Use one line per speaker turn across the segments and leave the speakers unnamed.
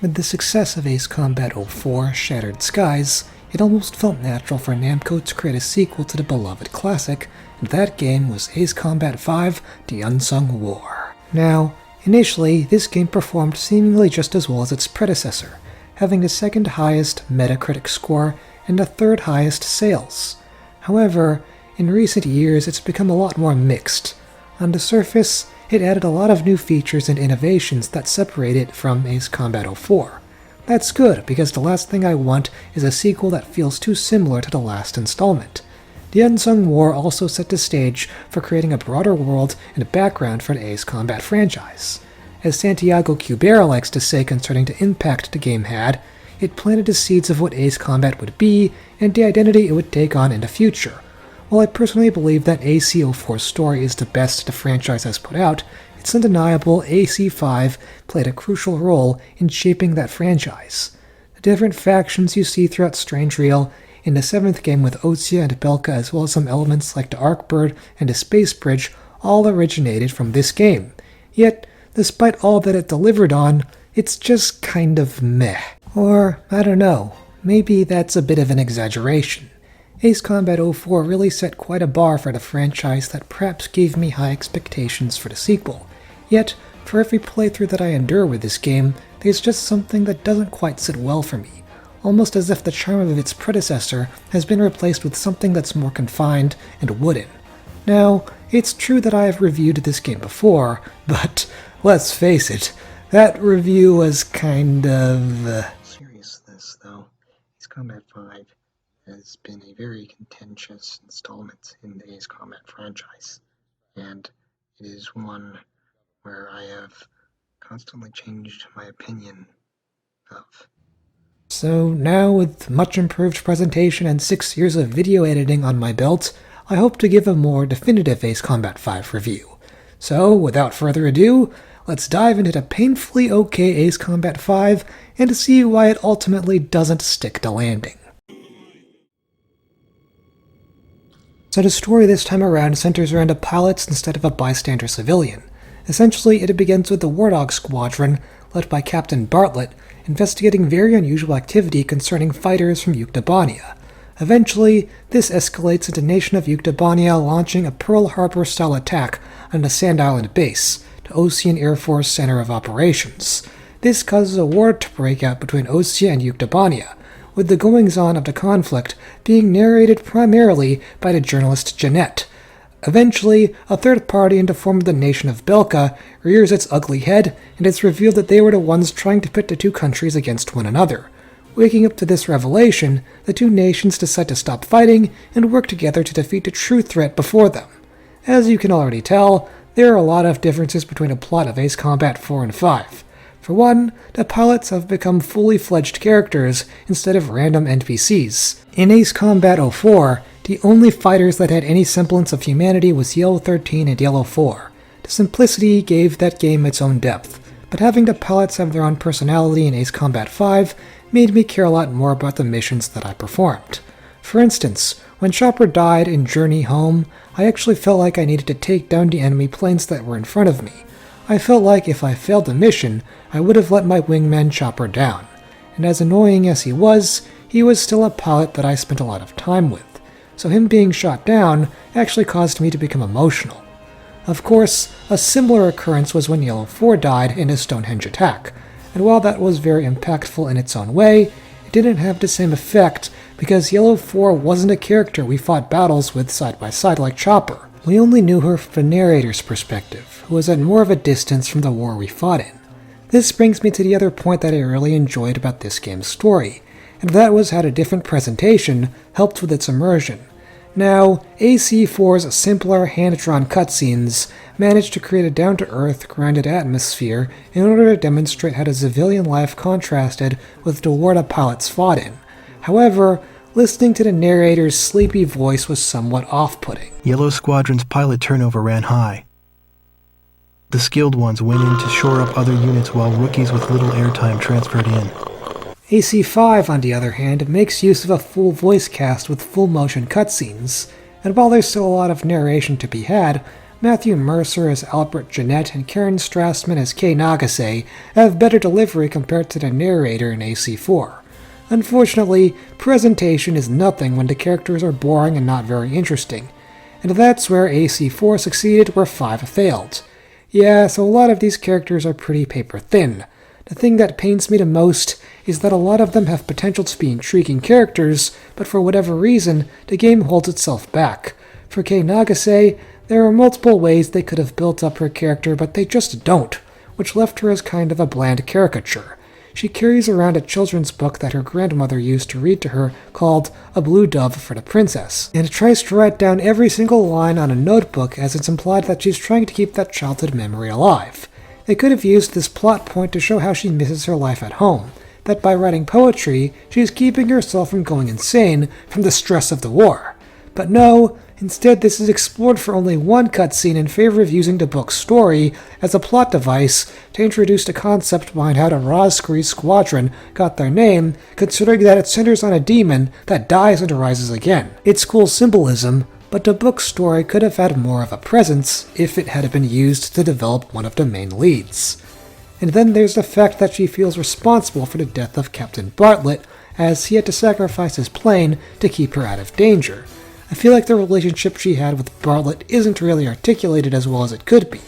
With the success of Ace Combat 04 Shattered Skies, it almost felt natural for Namco to create a sequel to the beloved classic, and that game was Ace Combat 5 The Unsung War. Now, initially, this game performed seemingly just as well as its predecessor, having the second highest Metacritic score and the third highest sales. However, in recent years it's become a lot more mixed. On the surface, it added a lot of new features and innovations that separate it from Ace Combat 04. That's good, because the last thing I want is a sequel that feels too similar to the last installment. The Unsung War also set the stage for creating a broader world and background for the Ace Combat franchise. As Santiago Cubera likes to say concerning the impact the game had, it planted the seeds of what Ace Combat would be and the identity it would take on in the future. While I personally believe that AC-04's story is the best the franchise has put out, it's undeniable AC-5 played a crucial role in shaping that franchise. The different factions you see throughout Strange Reel, in the 7th game with Otsia and Belka, as well as some elements like the Arkbird and the Space Bridge, all originated from this game. Yet, despite all that it delivered on, it's just kind of meh. Or, I don't know, maybe that's a bit of an exaggeration. Ace Combat 04 really set quite a bar for the franchise that perhaps gave me high expectations for the sequel. Yet, for every playthrough that I endure with this game, there's just something that doesn't quite sit well for me, almost as if the charm of its predecessor has been replaced with something that's more confined and wooden. Now, it's true that I have reviewed this game before, but let's face it, that review was kind of...
Seriousness, though, Ace Combat 5 has been a very contentious installment in the Ace Combat franchise, and it is one where I have constantly changed my opinion of.
So now, with much improved presentation and 6 years of video editing on my belt, I hope to give a more definitive Ace Combat 5 review. So, without further ado, let's dive into the painfully okay Ace Combat 5 and see why it ultimately doesn't stick the landing. So the story this time around centers around a pilot instead of a bystander civilian. Essentially, it begins with the War Dog Squadron, led by Captain Bartlett, investigating very unusual activity concerning fighters from Yuknabania. Eventually, this escalates into Nation of Yuknabania launching a Pearl Harbor-style attack on the Sand Island base, the Osean Air Force Center of Operations. This causes a war to break out between Osea and Yuknabania, with the goings-on of the conflict being narrated primarily by the journalist Jeanette. Eventually, a third party in the form of the nation of Belka rears its ugly head, and it's revealed that they were the ones trying to pit the two countries against one another. Waking up to this revelation, the two nations decide to stop fighting and work together to defeat the true threat before them. As you can already tell, there are a lot of differences between the plot of Ace Combat 4 and 5. For one, the pilots have become fully fledged characters instead of random NPCs. In Ace Combat 04, the only fighters that had any semblance of humanity was Yellow 13 and Yellow 4. The simplicity gave that game its own depth, but having the pilots have their own personality in Ace Combat 5 made me care a lot more about the missions that I performed. For instance, when Chopper died in Journey Home, I actually felt like I needed to take down the enemy planes that were in front of me. I felt like if I failed the mission, I would have let my wingman Chopper down, and as annoying as he was still a pilot that I spent a lot of time with, so him being shot down actually caused me to become emotional. Of course, a similar occurrence was when Yellow 4 died in a Stonehenge attack, and while that was very impactful in its own way, it didn't have the same effect because Yellow 4 wasn't a character we fought battles with side by side like Chopper. We only knew her from the narrator's perspective, who was at more of a distance from the war we fought in. This brings me to the other point that I really enjoyed about this game's story, and that was how the different presentation helped with its immersion. Now, AC4's simpler hand-drawn cutscenes managed to create a down-to-earth, grounded atmosphere in order to demonstrate how the civilian life contrasted with the war the pilots fought in. However, listening to the narrator's sleepy voice was somewhat off-putting.
Yellow Squadron's pilot turnover ran high. The skilled ones went in to shore up other units while rookies with little airtime transferred in.
AC5, on the other hand, makes use of a full voice cast with full motion cutscenes, and while there's still a lot of narration to be had, Matthew Mercer as Albert Jeanette and Karen Strassman as Kei Nagase have better delivery compared to the narrator in AC4. Unfortunately, presentation is nothing when the characters are boring and not very interesting, and that's where AC4 succeeded where 5 failed. Yeah, so a lot of these characters are pretty paper thin. The thing that pains me the most is that a lot of them have potential to be intriguing characters, but for whatever reason, the game holds itself back. For Kei Nagase, there are multiple ways they could have built up her character, but they just don't, which left her as kind of a bland caricature. She carries around a children's book that her grandmother used to read to her called A Blue Dove for the Princess, and tries to write down every single line on a notebook as it's implied that she's trying to keep that childhood memory alive. They could have used this plot point to show how she misses her life at home, that by writing poetry, she is keeping herself from going insane from the stress of the war. But no, instead this is explored for only one cutscene in favor of using the book's story as a plot device to introduce the concept behind how the Razgri Squadron got their name, considering that it centers on a demon that dies and arises again. It's cool symbolism, but the book's story could have had more of a presence if it had been used to develop one of the main leads. And then there's the fact that she feels responsible for the death of Captain Bartlett, as he had to sacrifice his plane to keep her out of danger. I feel like the relationship she had with Bartlett isn't really articulated as well as it could be.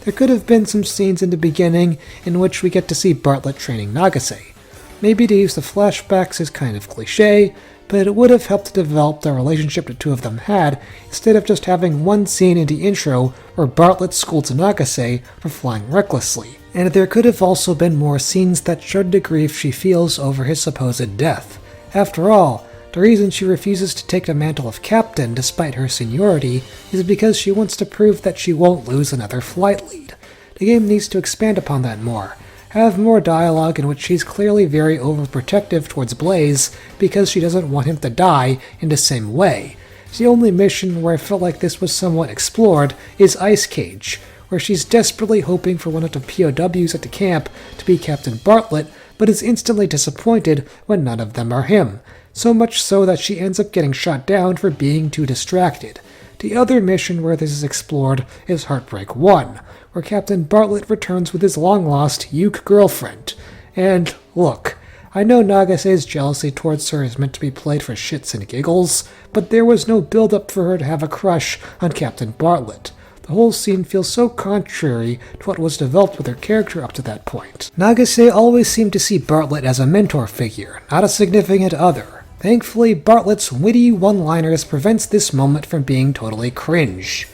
There could have been some scenes in the beginning in which we get to see Bartlett training Nagase. Maybe to use the flashbacks is kind of cliché, but it would have helped to develop the relationship the two of them had, instead of just having one scene in the intro where Bartlett scolds Nagase for flying recklessly. And there could have also been more scenes that showed the grief she feels over his supposed death. After all, the reason she refuses to take the mantle of captain despite her seniority is because she wants to prove that she won't lose another flight lead. The game needs to expand upon that more. Have more dialogue in which she's clearly very overprotective towards Blaze because she doesn't want him to die in the same way. The only mission where I felt like this was somewhat explored is Ice Cage, where she's desperately hoping for one of the POWs at the camp to be Captain Bartlett, but is instantly disappointed when none of them are him. So much so that she ends up getting shot down for being too distracted. The other mission where this is explored is Heartbreak 1, where Captain Bartlett returns with his long-lost Uke girlfriend. And, look, I know Nagase's jealousy towards her is meant to be played for shits and giggles, but there was no build-up for her to have a crush on Captain Bartlett. The whole scene feels so contrary to what was developed with her character up to that point. Nagase always seemed to see Bartlett as a mentor figure, not a significant other. Thankfully, Bartlett's witty one-liners prevents this moment from being totally cringe.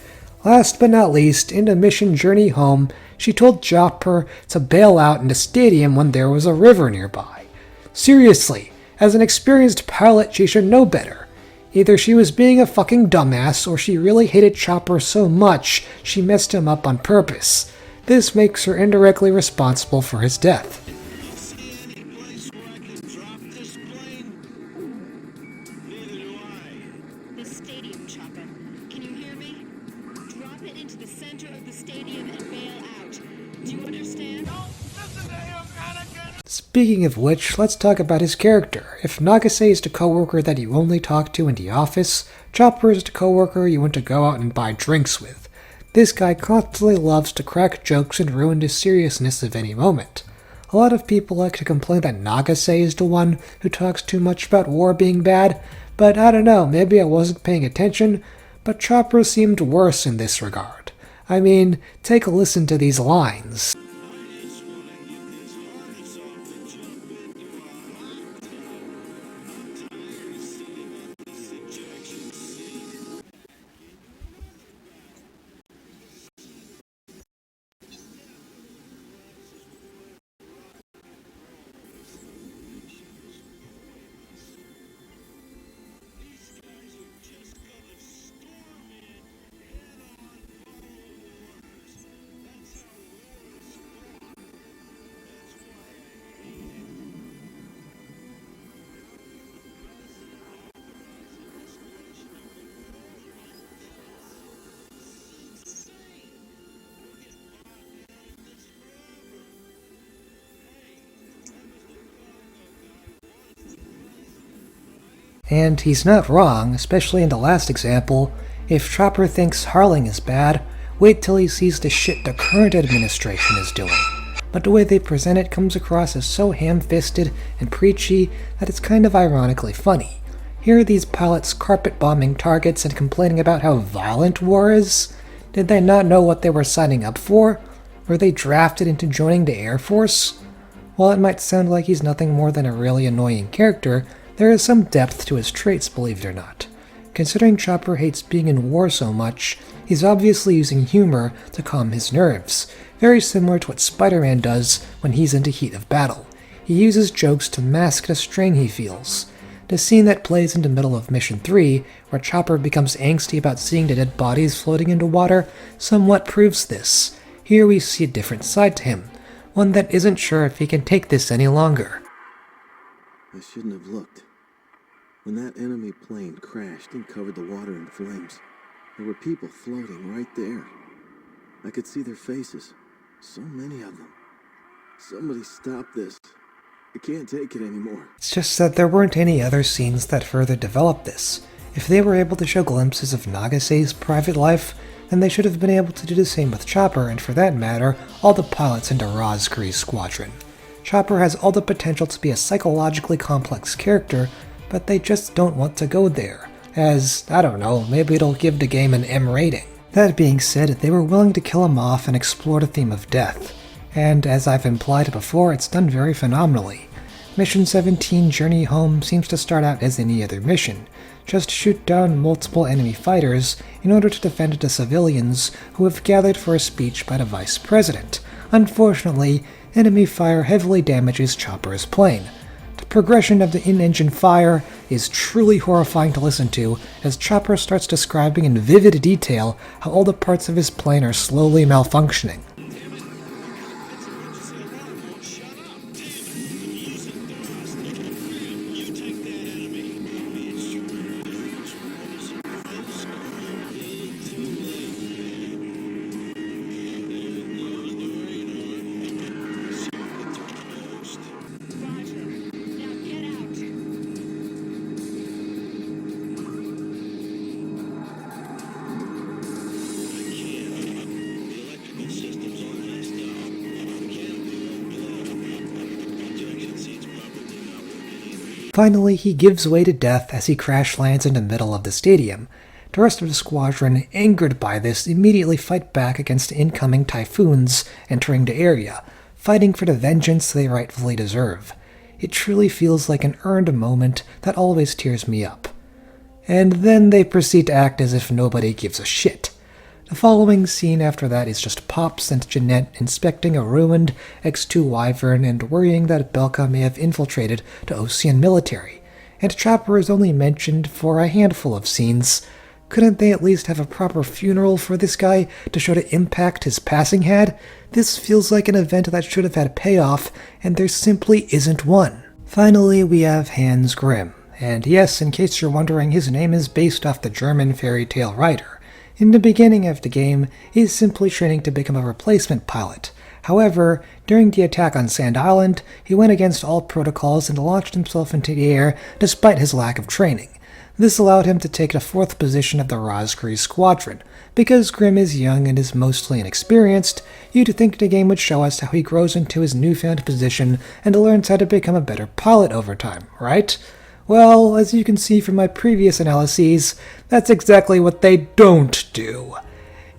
Last but not least, in the mission journey home, she told Chopper to bail out in the stadium when there was a river nearby. Seriously, as an experienced pilot, she should know better. Either she was being a fucking dumbass, or she really hated Chopper so much she messed him up on purpose. This makes her indirectly responsible for his death. Speaking of which, let's talk about his character. If Nagase is the coworker that you only talk to in the office, Chopper is the coworker you want to go out and buy drinks with. This guy constantly loves to crack jokes and ruin the seriousness of any moment. A lot of people like to complain that Nagase is the one who talks too much about war being bad, but I don't know, maybe I wasn't paying attention, but Chopper seemed worse in this regard. I mean, take a listen to these lines. And he's not wrong, especially in the last example. If Chopper thinks Harling is bad, wait till he sees the shit the current administration is doing. But the way they present it comes across as so ham-fisted and preachy that it's kind of ironically funny. Here are these pilots carpet-bombing targets and complaining about how violent war is. Did they not know what they were signing up for? Were they drafted into joining the Air Force? While it might sound like he's nothing more than a really annoying character, there is some depth to his traits, believe it or not. Considering Chopper hates being in war so much, he's obviously using humor to calm his nerves, very similar to what Spider-Man does when he's in the heat of battle. He uses jokes to mask the strain he feels. The scene that plays in the middle of Mission 3, where Chopper becomes angsty about seeing the dead bodies floating into water, somewhat proves this. Here we see a different side to him, one that isn't sure if he can take this any longer.
I shouldn't have looked. When that enemy plane crashed and covered the water in flames, there were people floating right there. I could see their faces. So many of them. Somebody stop this. I can't take it anymore.
It's just that there weren't any other scenes that further developed this. If they were able to show glimpses of Nagase's private life, then they should have been able to do the same with Chopper, and for that matter, all the pilots in the Rosgrease Squadron. Chopper has all the potential to be a psychologically complex character, but they just don't want to go there, as, I don't know, maybe it'll give the game an M rating. That being said, they were willing to kill him off and explore the theme of death, and as I've implied before, it's done very phenomenally. Mission 17 Journey Home seems to start out as any other mission. Just shoot down multiple enemy fighters in order to defend the civilians who have gathered for a speech by the Vice President. Unfortunately, enemy fire heavily damages Chopper's plane. The progression of the in-engine fire is truly horrifying to listen to as Chopper starts describing in vivid detail how all the parts of his plane are slowly malfunctioning. Finally, he gives way to death as he crash lands in the middle of the stadium. The rest of the squadron, angered by this, immediately fight back against incoming typhoons entering the area, fighting for the vengeance they rightfully deserve. It truly feels like an earned moment that always tears me up. And then they proceed to act as if nobody gives a shit. The following scene after that is just Pops and Jeanette inspecting a ruined X-2 Wyvern and worrying that Belka may have infiltrated the Osean military, and Chopper is only mentioned for a handful of scenes. Couldn't they at least have a proper funeral for this guy to show the impact his passing had? This feels like an event that should have had a payoff, and there simply isn't one. Finally, we have Hans Grimm, and yes, in case you're wondering, his name is based off the German fairy tale writer. In the beginning of the game, he's simply training to become a replacement pilot. However, during the attack on Sand Island, he went against all protocols and launched himself into the air despite his lack of training. This allowed him to take the 4th position of the Rosgrease Squadron. Because Grimm is young and is mostly inexperienced, you'd think the game would show us how he grows into his newfound position and learns how to become a better pilot over time, right? Well, as you can see from my previous analyses, that's exactly what they don't do.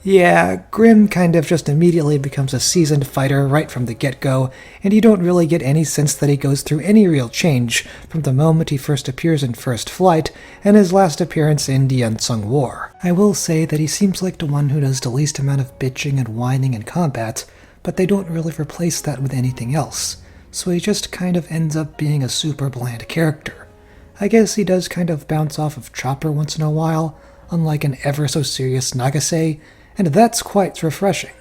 Yeah, Grimm kind of just immediately becomes a seasoned fighter right from the get-go, and you don't really get any sense that he goes through any real change from the moment he first appears in First Flight and his last appearance in The Unsung War. I will say that he seems like the one who does the least amount of bitching and whining in combat, but they don't really replace that with anything else, so he just kind of ends up being a super bland character. I guess he does kind of bounce off of Chopper once in a while, unlike an ever-so-serious Nagase, and that's quite refreshing.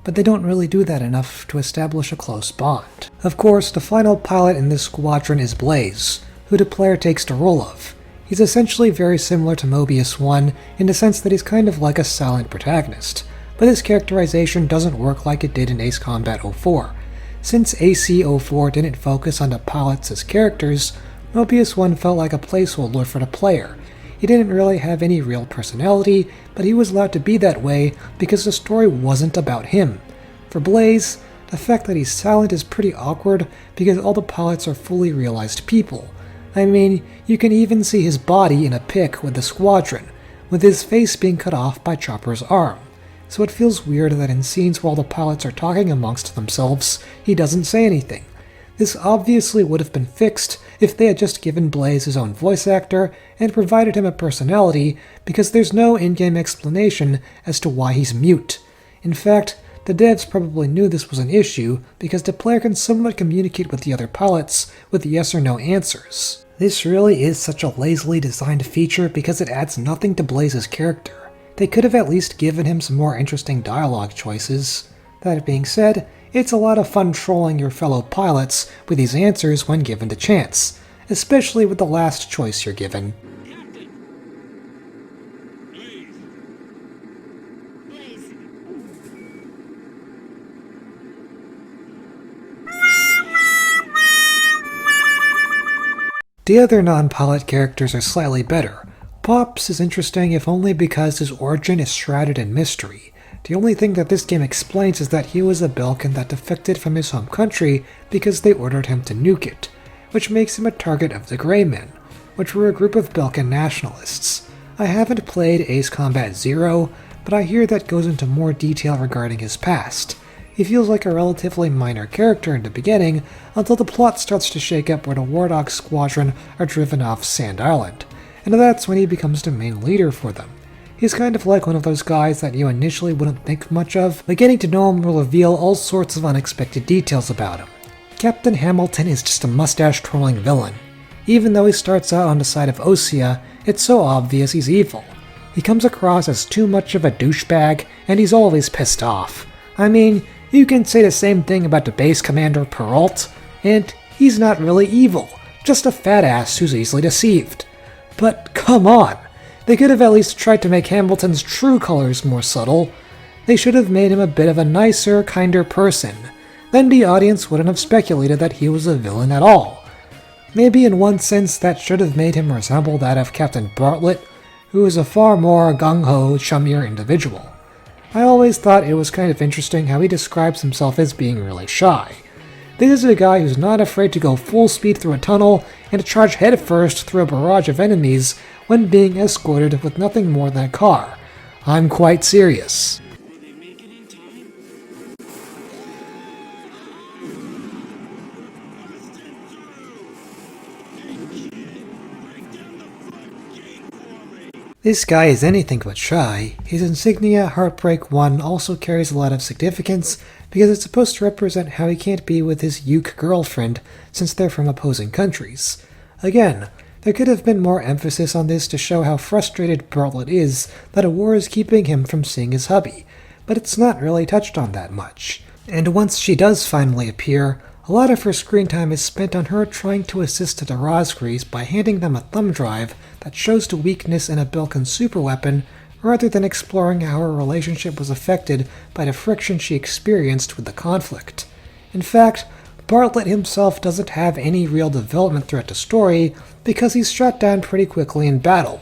But they don't really do that enough to establish a close bond. Of course, the final pilot in this squadron is Blaze, who the player takes the role of. He's essentially very similar to Mobius 1 in the sense that he's kind of like a silent protagonist, but his characterization doesn't work like it did in Ace Combat 04. Since AC-04 didn't focus on the pilots as characters, Mobius 1 felt like a placeholder for the player. He didn't really have any real personality, but he was allowed to be that way because the story wasn't about him. For Blaze, the fact that he's silent is pretty awkward because all the pilots are fully realized people. I mean, you can even see his body in a pic with the squadron, with his face being cut off by Chopper's arm. So it feels weird that in scenes where all the pilots are talking amongst themselves, he doesn't say anything. This obviously would have been fixed if they had just given Blaze his own voice actor and provided him a personality, because there's no in-game explanation as to why he's mute. In fact, the devs probably knew this was an issue because the player can somewhat communicate with the other pilots with yes or no answers. This really is such a lazily designed feature because it adds nothing to Blaze's character. They could have at least given him some more interesting dialogue choices. That being said, it's a lot of fun trolling your fellow pilots with these answers when given the chance, especially with the last choice you're given. The other non-pilot characters are slightly better. Pops is interesting if only because his origin is shrouded in mystery. The only thing that this game explains is that he was a Belkan that defected from his home country because they ordered him to nuke it, which makes him a target of the Grey Men, which were a group of Belkan nationalists. I haven't played Ace Combat Zero, but I hear that goes into more detail regarding his past. He feels like a relatively minor character in the beginning, until the plot starts to shake up where the War Dog Squadron are driven off Sand Island, and that's when he becomes the main leader for them. He's kind of like one of those guys that you initially wouldn't think much of, but getting to know him will reveal all sorts of unexpected details about him. Captain Hamilton is just a mustache-twirling villain. Even though he starts out on the side of Osea, it's so obvious he's evil. He comes across as too much of a douchebag, and he's always pissed off. I mean, you can say the same thing about the base commander Peralt, and he's not really evil, just a fat ass who's easily deceived. But come on! They could have at least tried to make Hamilton's true colors more subtle. They should have made him a bit of a nicer, kinder person. Then the audience wouldn't have speculated that he was a villain at all. Maybe in one sense that should have made him resemble that of Captain Bartlett, who is a far more gung-ho, chummier individual. I always thought it was kind of interesting how he describes himself as being really shy. This is a guy who's not afraid to go full speed through a tunnel and to charge headfirst through a barrage of enemies when being escorted with nothing more than a car. I'm quite serious. This guy is anything but shy. His insignia, Heartbreak 1, also carries a lot of significance because it's supposed to represent how he can't be with his Uke girlfriend since they're from opposing countries. Again, there could have been more emphasis on this to show how frustrated Bartlett is that a war is keeping him from seeing his hubby, but it's not really touched on that much. And once she does finally appear, a lot of her screen time is spent on her trying to assist the Rosgrees by handing them a thumb drive that shows the weakness in a Belkan superweapon, rather than exploring how her relationship was affected by the friction she experienced with the conflict. In fact, Bartlett himself doesn't have any real development throughout the story because he's shot down pretty quickly in battle,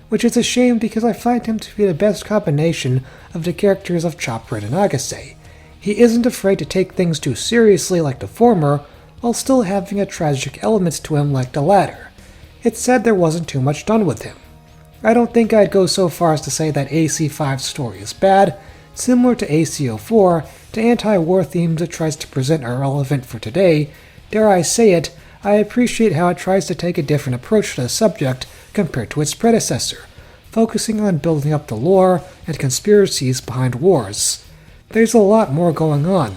which is a shame because I find him to be the best combination of the characters of Chopper and Nagase. He isn't afraid to take things too seriously like the former, while still having a tragic element to him like the latter. It's sad there wasn't too much done with him. I don't think I'd go so far as to say that AC5's story is bad. Similar to AC04, the anti-war themes it tries to present are relevant for today. Dare I say it, I appreciate how it tries to take a different approach to the subject compared to its predecessor, focusing on building up the lore and conspiracies behind wars. There's a lot more going on,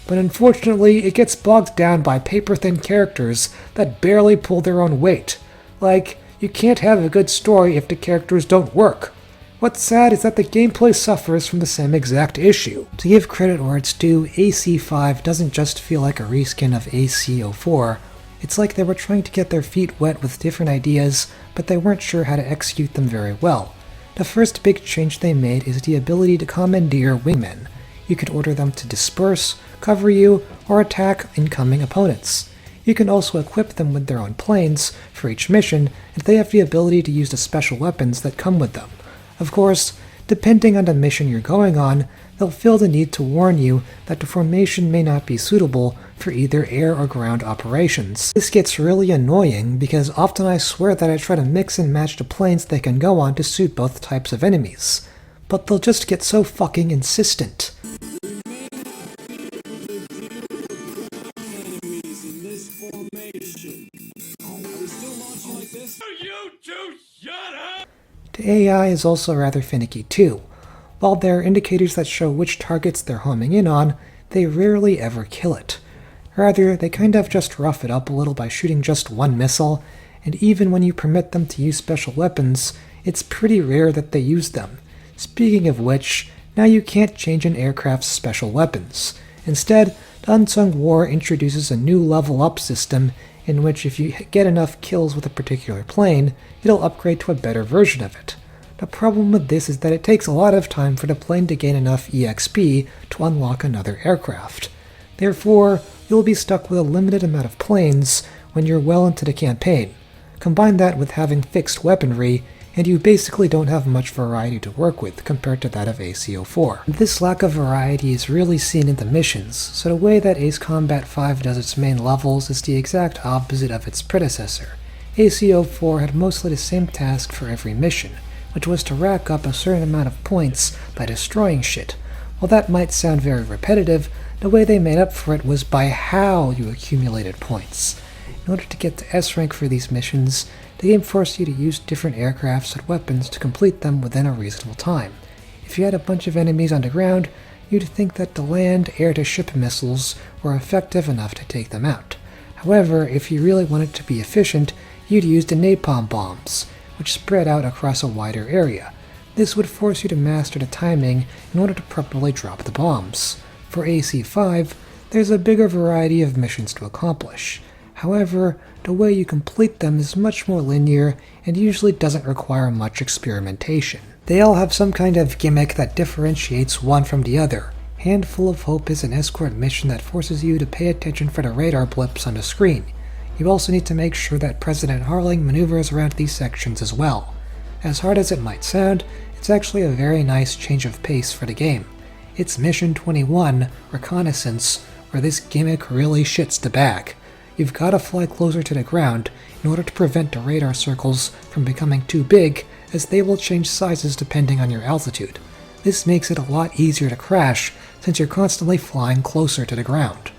but unfortunately it gets bogged down by paper-thin characters that barely pull their own weight. Like, you can't have a good story if the characters don't work. What's sad is that the gameplay suffers from the same exact issue. To give credit where it's due, AC5 doesn't just feel like a reskin of AC04. It's like they were trying to get their feet wet with different ideas, but they weren't sure how to execute them very well. The first big change they made is the ability to commandeer wingmen. You could order them to disperse, cover you, or attack incoming opponents. You can also equip them with their own planes for each mission, and they have the ability to use the special weapons that come with them. Of course, depending on the mission you're going on, they'll feel the need to warn you that the formation may not be suitable for either air or ground operations. This gets really annoying because often I swear that I try to mix and match the planes they can go on to suit both types of enemies, but they'll just get so fucking insistent. The AI is also rather finicky too. While there are indicators that show which targets they're homing in on, they rarely ever kill it. Rather, they kind of just rough it up a little by shooting just one missile, and even when you permit them to use special weapons, it's pretty rare that they use them. Speaking of which, now you can't change an aircraft's special weapons. Instead, the Unsung War introduces a new level up system in which if you get enough kills with a particular plane, it'll upgrade to a better version of it. The problem with this is that it takes a lot of time for the plane to gain enough EXP to unlock another aircraft. Therefore, you'll be stuck with a limited amount of planes when you're well into the campaign. Combine that with having fixed weaponry, and you basically don't have much variety to work with compared to that of ACO4. This lack of variety is really seen in the missions, so the way that Ace Combat 5 does its main levels is the exact opposite of its predecessor. ACO4 had mostly the same task for every mission, which was to rack up a certain amount of points by destroying shit. While that might sound very repetitive, the way they made up for it was by how you accumulated points. In order to get to S rank for these missions, the game forced you to use different aircrafts and weapons to complete them within a reasonable time. If you had a bunch of enemies on the ground, you'd think that the land air-to-ship missiles were effective enough to take them out. However, if you really wanted to be efficient, you'd use the napalm bombs, which spread out across a wider area. This would force you to master the timing in order to properly drop the bombs. For AC5, there's a bigger variety of missions to accomplish. However, the way you complete them is much more linear and usually doesn't require much experimentation. They all have some kind of gimmick that differentiates one from the other. Handful of Hope is an escort mission that forces you to pay attention for the radar blips on the screen. You also need to make sure that President Harling maneuvers around these sections as well. As hard as it might sound, it's actually a very nice change of pace for the game. It's Mission 21, Reconnaissance, where this gimmick really shits the bag. You've got to fly closer to the ground in order to prevent the radar circles from becoming too big, as they will change sizes depending on your altitude. This makes it a lot easier to crash since you're constantly flying closer to the ground.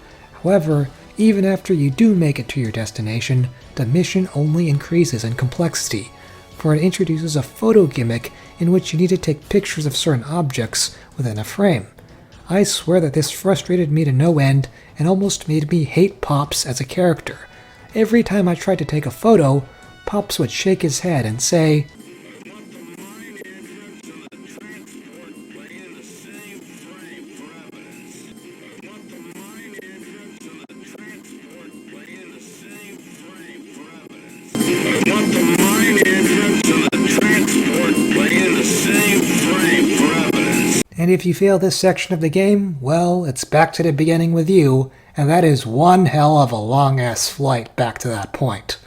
However, even after you do make it to your destination, the mission only increases in complexity, for it introduces a photo gimmick in which you need to take pictures of certain objects within a frame. I swear that this frustrated me to no end and almost made me hate Pops as a character. Every time I tried to take a photo, Pops would shake his head and say, and if you fail this section of the game, well, it's back to the beginning with you, and that is one hell of a long-ass flight back to that point.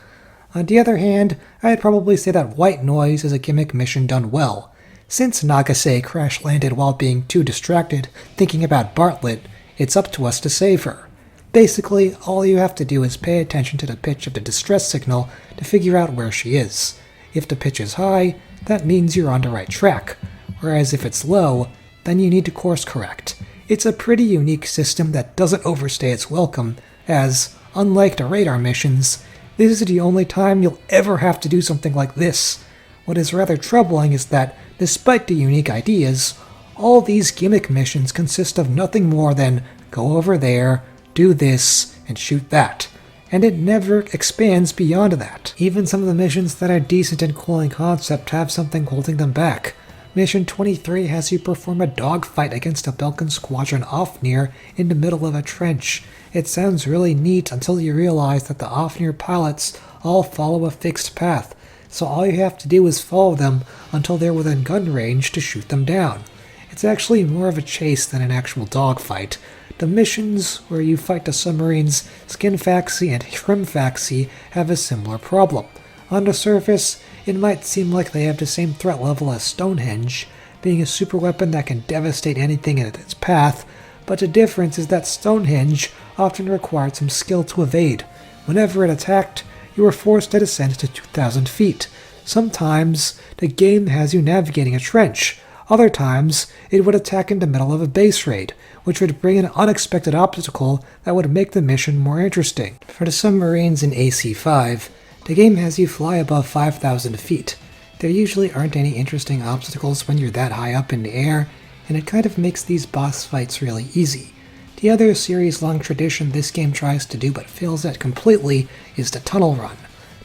On the other hand, I'd probably say that White Noise is a gimmick mission done well. Since Nagase crash-landed while being too distracted thinking about Bartlett, it's up to us to save her. Basically, all you have to do is pay attention to the pitch of the distress signal to figure out where she is. If the pitch is high, that means you're on the right track, whereas if it's low, then you need to course correct. It's a pretty unique system that doesn't overstay its welcome, as, unlike the radar missions, this is the only time you'll ever have to do something like this. What is rather troubling is that, despite the unique ideas, all these gimmick missions consist of nothing more than go over there, do this, and shoot that. And it never expands beyond that. Even some of the missions that are decent in cool in concept have something holding them back. Mission 23 has you perform a dogfight against a Belkan squadron Ofnir in the middle of a trench. It sounds really neat until you realize that the Ofnir pilots all follow a fixed path, so all you have to do is follow them until they're within gun range to shoot them down. It's actually more of a chase than an actual dogfight. The missions where you fight the submarines Skin Faxi and Shrimp Faxi have a similar problem. On the surface, it might seem like they have the same threat level as Stonehenge, being a super weapon that can devastate anything in its path, but the difference is that Stonehenge often required some skill to evade. Whenever it attacked, you were forced to descend to 2,000 feet. Sometimes, the game has you navigating a trench. Other times, it would attack in the middle of a base raid, which would bring an unexpected obstacle that would make the mission more interesting. For the submarines in AC5, the game has you fly above 5,000 feet. There usually aren't any interesting obstacles when you're that high up in the air, and it kind of makes these boss fights really easy. The other series-long tradition this game tries to do but fails at completely is the tunnel run.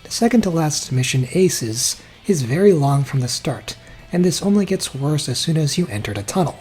The second to last mission, Aces, is very long from the start, and this only gets worse as soon as you enter the tunnel.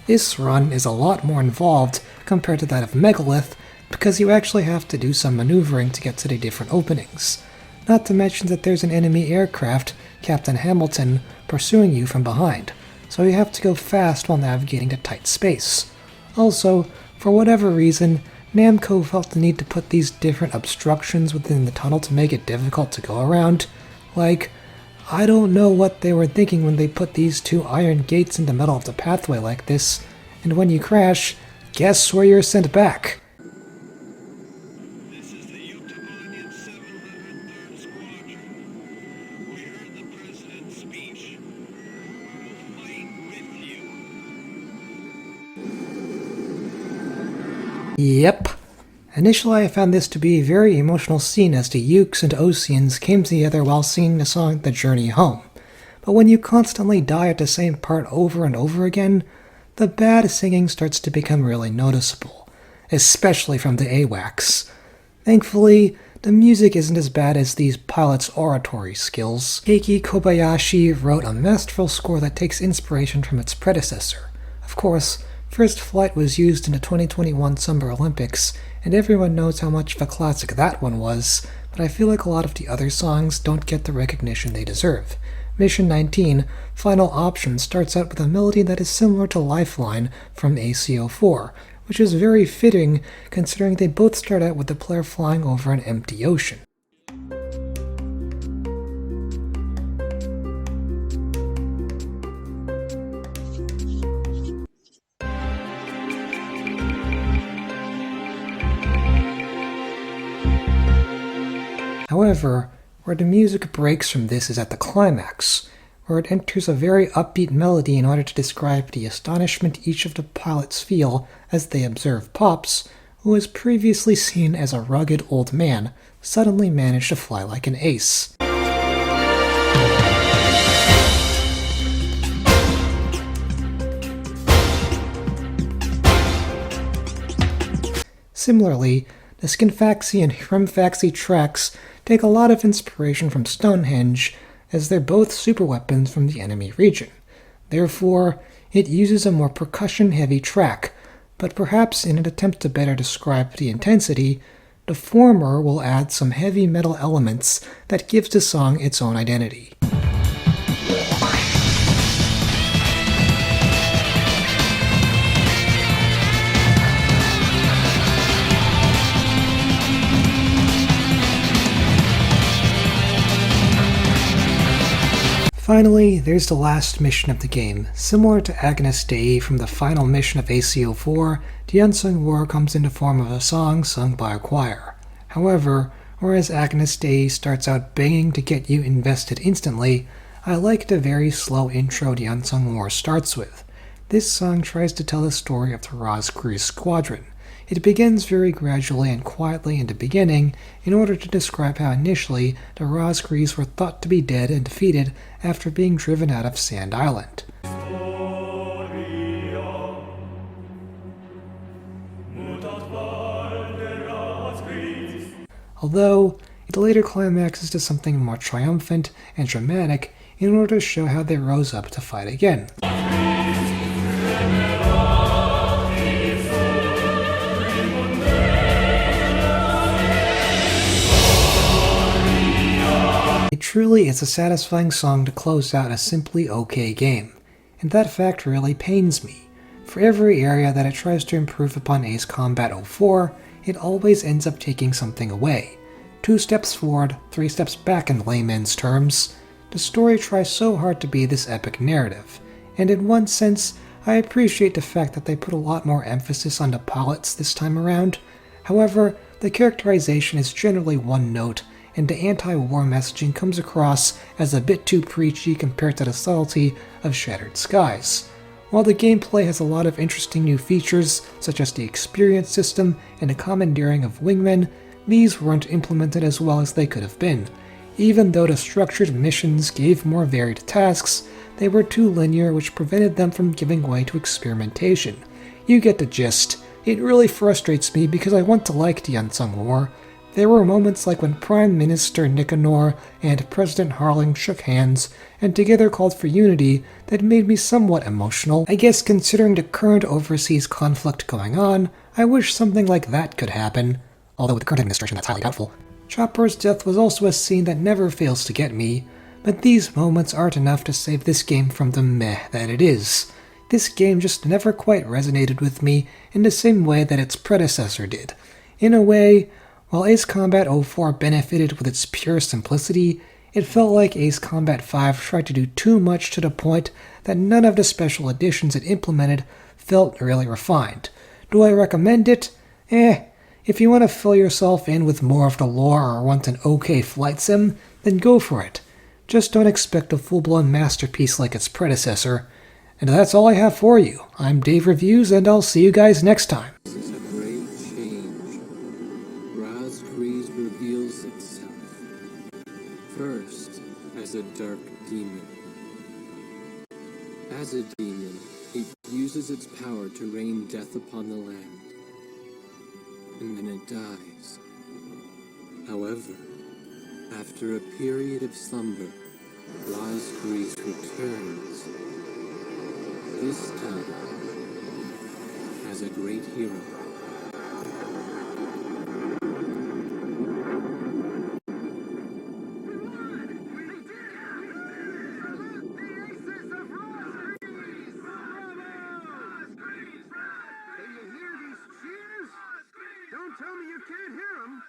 This run is a lot more involved compared to that of Megalith, because you actually have to do some maneuvering to get to the different openings. Not to mention that there's an enemy aircraft, Captain Hamilton, pursuing you from behind, so you have to go fast while navigating the tight space. Also, for whatever reason, Namco felt the need to put these different obstructions within the tunnel to make it difficult to go around. Like, I don't know what they were thinking when they put these two iron gates in the middle of the pathway like this, and when you crash, guess where you're sent back?
This is the Utah-Onion 703rd Squadron. We heard the President's speech. We'll fight with you.
Yep. Initially I found this to be a very emotional scene as the Ukes and Oceans came together while singing the song The Journey Home. But when you constantly die at the same part over and over again, the bad singing starts to become really noticeable, especially from the AWACS. Thankfully, the music isn't as bad as these pilots' oratory skills. Keiki Kobayashi wrote a masterful score that takes inspiration from its predecessor. Of course, First Flight was used in the 2021 Summer Olympics, and everyone knows how much of a classic that one was, but I feel like a lot of the other songs don't get the recognition they deserve. Mission 19, Final Option, starts out with a melody that is similar to Lifeline from ACO4, which is very fitting considering they both start out with the player flying over an empty ocean. However, where the music breaks from this is at the climax, where it enters a very upbeat melody in order to describe the astonishment each of the pilots feel as they observe Pops, who was previously seen as a rugged old man, suddenly manage to fly like an ace. Similarly, the Skinfaxi and Hrumfaxi tracks take a lot of inspiration from Stonehenge, as they're both superweapons from the enemy region. Therefore, it uses a more percussion-heavy track, but perhaps in an attempt to better describe the intensity, the former will add some heavy metal elements that gives the song its own identity. Finally, there's the last mission of the game. Similar to Agnus Dei from the final mission of ACO4, the Unsung War comes in the form of a song sung by a choir. However, whereas Agnus Dei starts out banging to get you invested instantly, I like the very slow intro the Unsung War starts with. This song tries to tell the story of the Rosgrease Squadron. It begins very gradually and quietly in the beginning in order to describe how initially the Rosgrease were thought to be dead and defeated after being driven out of Sand Island. Although, it later climaxes to something more triumphant and dramatic in order to show how they rose up to fight again. It truly is a satisfying song to close out a simply okay game, and that fact really pains me. For every area that it tries to improve upon Ace Combat 04, it always ends up taking something away. 2 steps forward, 3 steps back in layman's terms. The story tries so hard to be this epic narrative, and in one sense, I appreciate the fact that they put a lot more emphasis on the pilots this time around. However, the characterization is generally one note, and the anti-war messaging comes across as a bit too preachy compared to the subtlety of Shattered Skies. While the gameplay has a lot of interesting new features, such as the experience system and the commandeering of wingmen, these weren't implemented as well as they could have been. Even though the structured missions gave more varied tasks, they were too linear, which prevented them from giving way to experimentation. You get the gist. It really frustrates me because I want to like the Unsung War. There were moments like when Prime Minister Nicanor and President Harling shook hands and together called for unity that made me somewhat emotional. I guess considering the current overseas conflict going on, I wish something like that could happen. Although with the current administration that's highly doubtful. Chopper's death was also a scene that never fails to get me, but these moments aren't enough to save this game from the meh that it is. This game just never quite resonated with me in the same way that its predecessor did. In a way, while Ace Combat 04 benefited with its pure simplicity, it felt like Ace Combat 5 tried to do too much to the point that none of the special additions it implemented felt really refined. Do I recommend it? If you want to fill yourself in with more of the lore or want an okay flight sim, then go for it. Just don't expect a full-blown masterpiece like its predecessor. And that's all I have for you. I'm Dave Reviews, and I'll see you guys next time.
This is a great change. Raz Grease reveals itself. First, as a dark demon. As a demon, it uses its power to rain death upon the land. And then it dies. However, after a period of slumber, Raz Grease returns. This time, as a great hero.
Don't tell me you can't hear him.